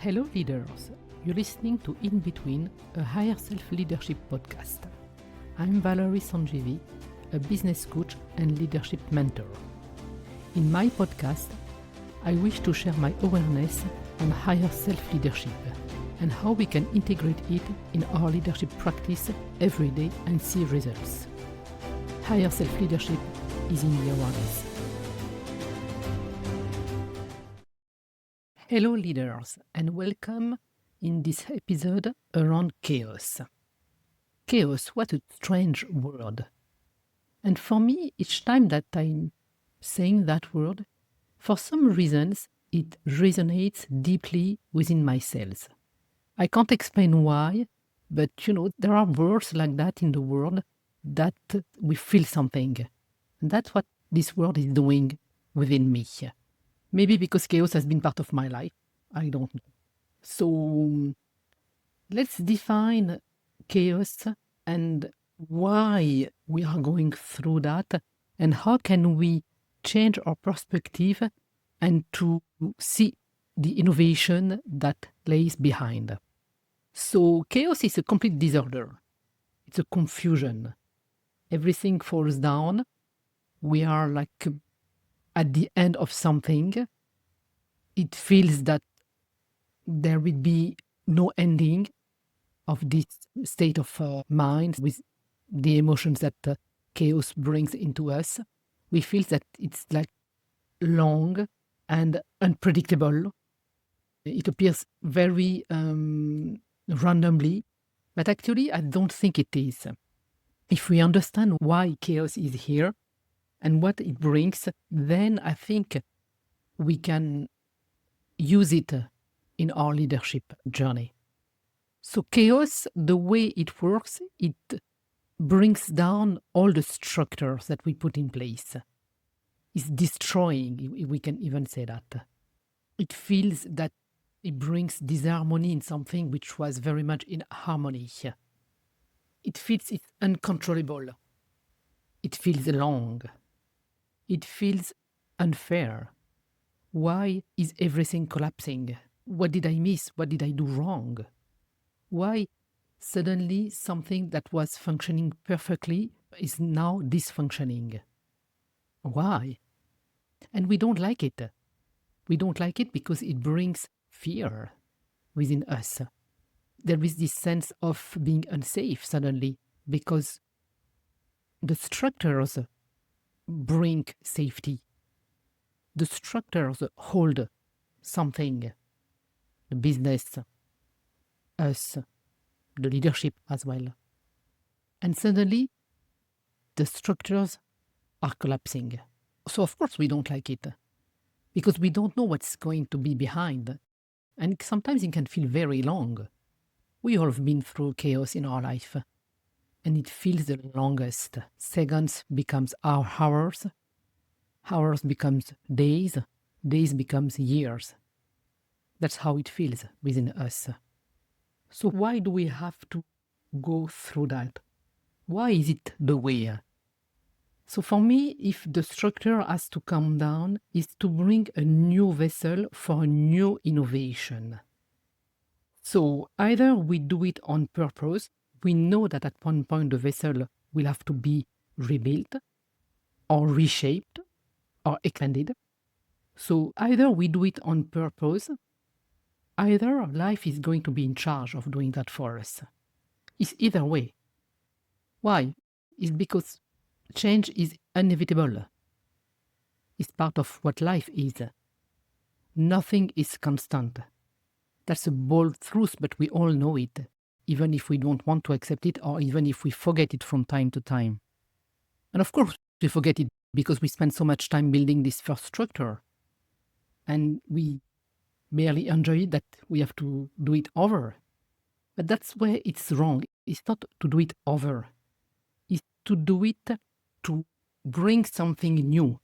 Hello leaders, you're listening to In Between, a higher self-leadership podcast. I'm Valarie Sanjeevi, a business coach and leadership mentor. In my podcast, I wish to share my awareness on higher self-leadership and how we can integrate it in our leadership practice every day and see results. Higher self-leadership is in the awareness. Hello leaders, and welcome in this episode around chaos. Chaos, what a strange word. And for me, each time that I'm saying that word, for some reasons, it resonates deeply within my cells. I can't explain why, but there are words like that in the world that we feel something. And that's what this word is doing within me. Maybe because chaos has been part of my life. I don't know. So let's define chaos and why we are going through that and how can we change our perspective and to see the innovation that lays behind. So chaos is a complete disorder. It's a confusion. Everything falls down. We are like at the end of something. It feels that there will be no ending of this state of mind with the emotions that chaos brings into us. We feel that it's like long and unpredictable. It appears very randomly, but actually I don't think it is. If we understand why chaos is here and what it brings, then I think we can use it in our leadership journey. So chaos, the way it works, it brings down all the structures that we put in place. It's destroying, we can even say that. It feels that it brings disharmony in something which was very much in harmony. It feels it's uncontrollable. It feels long. It feels unfair. Why is everything collapsing? What did I miss? What did I do wrong? Why suddenly something that was functioning perfectly is now dysfunctioning? Why? And we don't like it. We don't like it because it brings fear within us. There is this sense of being unsafe suddenly because the structures bring safety. The structures hold something, the business, us, the leadership as well. And suddenly, the structures are collapsing. So of course we don't like it, because we don't know what's going to be behind. And sometimes it can feel very long. We all have been through chaos in our life, and it feels the longest. Seconds becomes our hours, hours becomes days, days becomes years. That's how it feels within us. So why do we have to go through that? Why is it the way? So for me, if the structure has to come down, is to bring a new vessel for a new innovation. So either we do it on purpose, we know that at one point the vessel will have to be rebuilt or reshaped or expanded. So either we do it on purpose, either life is going to be in charge of doing that for us. It's either way. Why? It's because change is inevitable. It's part of what life is. Nothing is constant. That's a bold truth, but we all know it, even if we don't want to accept it or even if we forget it from time to time. And of course, we forget it because we spend so much time building this first structure. And we barely enjoy it that we have to do it over. But that's where it's wrong. It's not to do it over. It's to do it to bring something new.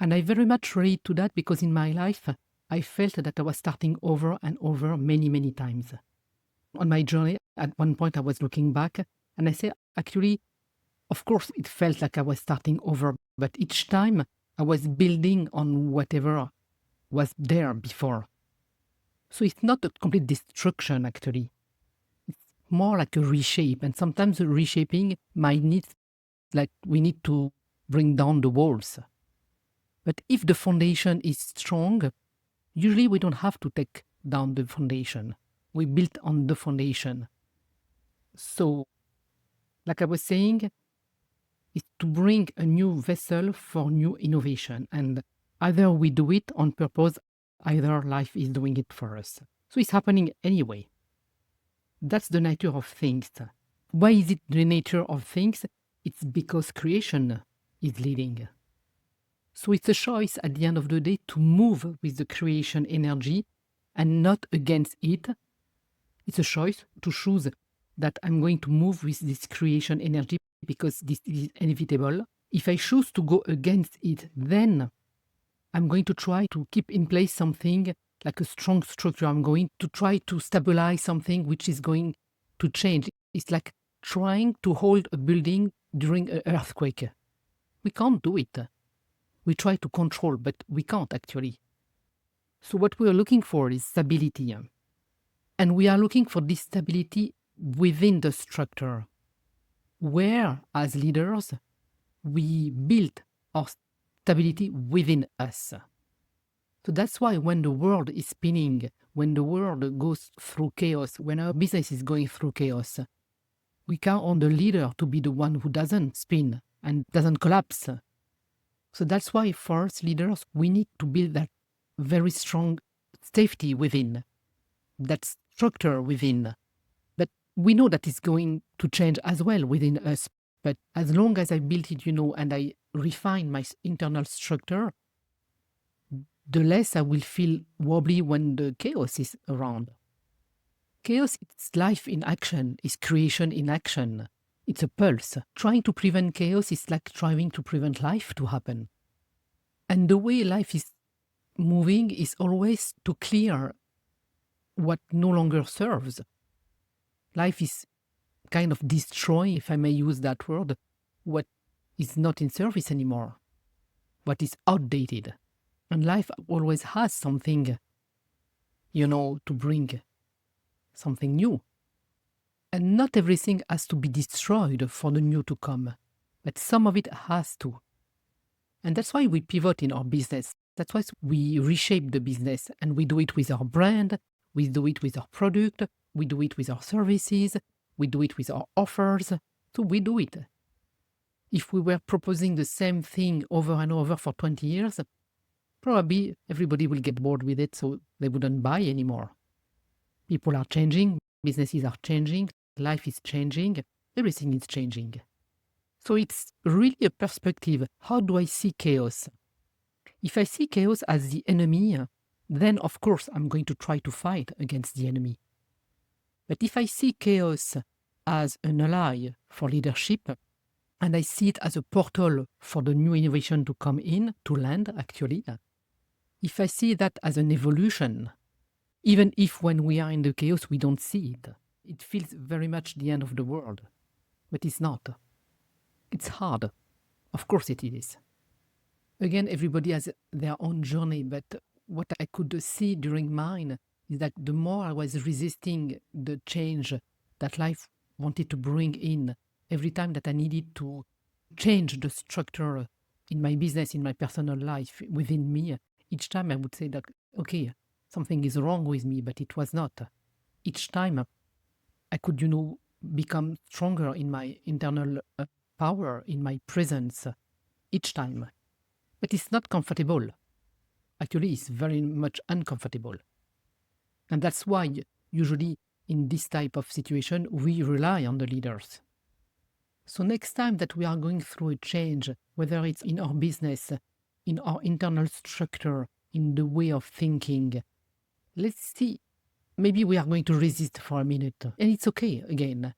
And I very much relate to that because in my life, I felt that I was starting over and over many, many times. On my journey, at one point I was looking back and I said, actually, of course, it felt like I was starting over, but each time I was building on whatever was there before. So it's not a complete destruction, actually. It's more like a reshape. And sometimes the reshaping might need, like, we need to bring down the walls. But if the foundation is strong, usually we don't have to take down the foundation. We build on the foundation. So, like I was saying, it's to bring a new vessel for new innovation. And either we do it on purpose, either life is doing it for us. So it's happening anyway. That's the nature of things. Why is it the nature of things? It's because creation is leading. So it's a choice at the end of the day to move with the creation energy and not against it. It's a choice to choose that I'm going to move with this creation energy because this is inevitable. If I choose to go against it, then I'm going to try to keep in place something like a strong structure. I'm going to try to stabilize something which is going to change. It's like trying to hold a building during an earthquake. We can't do it. We try to control, but we can't actually. So what we are looking for is stability. And we are looking for this stability within the structure, where as leaders, we build our stability within us. So that's why when the world is spinning, when the world goes through chaos, when our business is going through chaos, we count on the leader to be the one who doesn't spin and doesn't collapse. So that's why for us leaders, we need to build that very strong safety within, that structure within. But we know that it's going to change as well within us. But as long as I build it, and I refine my internal structure, the less I will feel wobbly when the chaos is around. Chaos is life in action, is creation in action. It's a pulse. Trying to prevent chaos is like trying to prevent life to happen. And the way life is moving is always to clear what no longer serves. Life is kind of destroying, if I may use that word, what is not in service anymore, what is outdated. And life always has something, to bring something new. And not everything has to be destroyed for the new to come, but some of it has to. And that's why we pivot in our business. That's why we reshape the business, and we do it with our brand, we do it with our product, we do it with our services, we do it with our offers. So we do it. If we were proposing the same thing over and over for 20 years, probably everybody will get bored with it, so they wouldn't buy anymore. People are changing, businesses are changing, life is changing, everything is changing. So it's really a perspective. How do I see chaos? If I see chaos as the enemy, then of course I'm going to try to fight against the enemy. But if I see chaos as an ally for leadership, and I see it as a portal for the new innovation to come in, to land actually, if I see that as an evolution, even if when we are in the chaos we don't see it, it feels very much the end of the world. But it's not. It's hard. Of course it is. Again, everybody has their own journey, but what I could see during mine is that the more I was resisting the change that life wanted to bring in, every time that I needed to change the structure in my business, in my personal life, within me, each time I would say that, okay, something is wrong with me, but it was not. Each time I could, become stronger in my internal power, in my presence, each time. But it's not comfortable. Actually, it's very much uncomfortable. And that's why usually in this type of situation, we rely on the leaders. So next time that we are going through a change, whether it's in our business, in our internal structure, in the way of thinking, let's see, maybe we are going to resist for a minute. And it's okay again.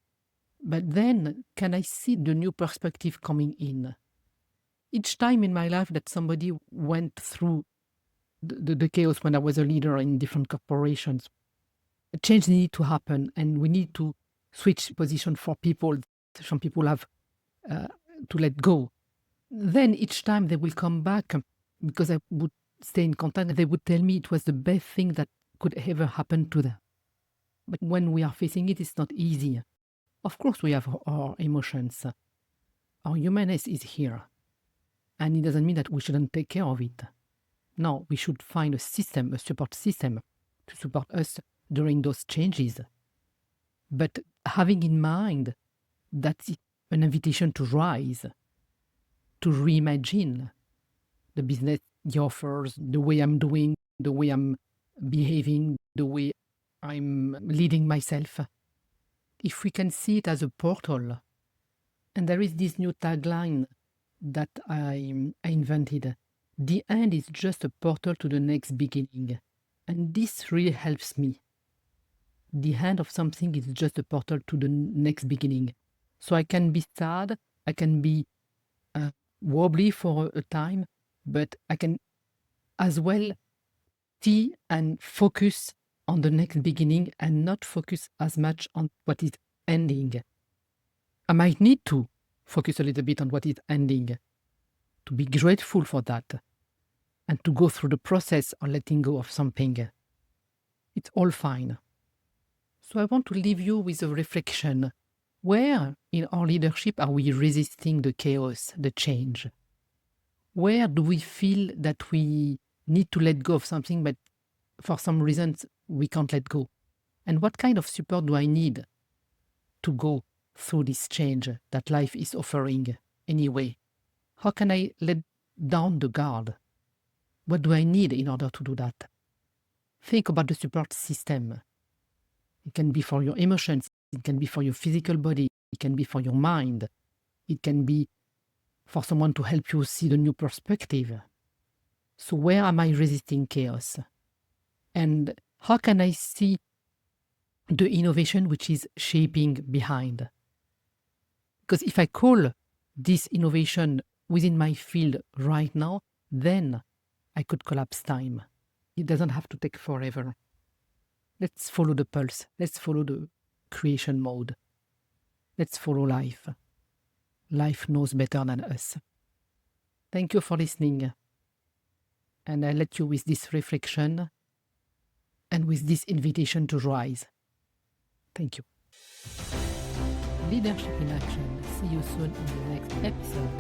But then, can I see the new perspective coming in? Each time in my life that somebody went through the chaos when I was a leader in different corporations, a change needed to happen, and we need to switch position for people. Some people have to let go. Then each time they will come back, because I would stay in contact, they would tell me it was the best thing that could ever happen to them. But when we are facing it, it's not easy. Of course, we have our emotions. Our humanness is here. And it doesn't mean that we shouldn't take care of it. No, we should find a system, a support system to support us during those changes. But having in mind that it's an invitation to rise, to reimagine the business, the offers, the way I'm doing, the way I'm behaving, the way I'm leading myself. If we can see it as a portal, and there is this new tagline that I invented, the end is just a portal to the next beginning. And this really helps me. The end of something is just a portal to the next beginning. So I can be sad, I can be wobbly for a time, but I can as well see and focus on the next beginning and not focus as much on what is ending. I might need to focus a little bit on what is ending, to be grateful for that, and to go through the process of letting go of something. It's all fine. So I want to leave you with a reflection. Where in our leadership are we resisting the chaos, the change? Where do we feel that we need to let go of something, but for some reasons we can't let go? And what kind of support do I need to go through this change that life is offering anyway? How can I let down the guard? What do I need in order to do that? Think about the support system. It can be for your emotions, it can be for your physical body, it can be for your mind, it can be for someone to help you see the new perspective. So where am I resisting chaos? And how can I see the innovation which is shaping behind? Because if I call this innovation within my field right now, then I could collapse time. It doesn't have to take forever. Let's follow the pulse. Let's follow the creation mode. Let's follow life. Life knows better than us. Thank you for listening. And I let you with this reflection and with this invitation to rise. Thank you. Leadership in Action. See you soon in the next episode.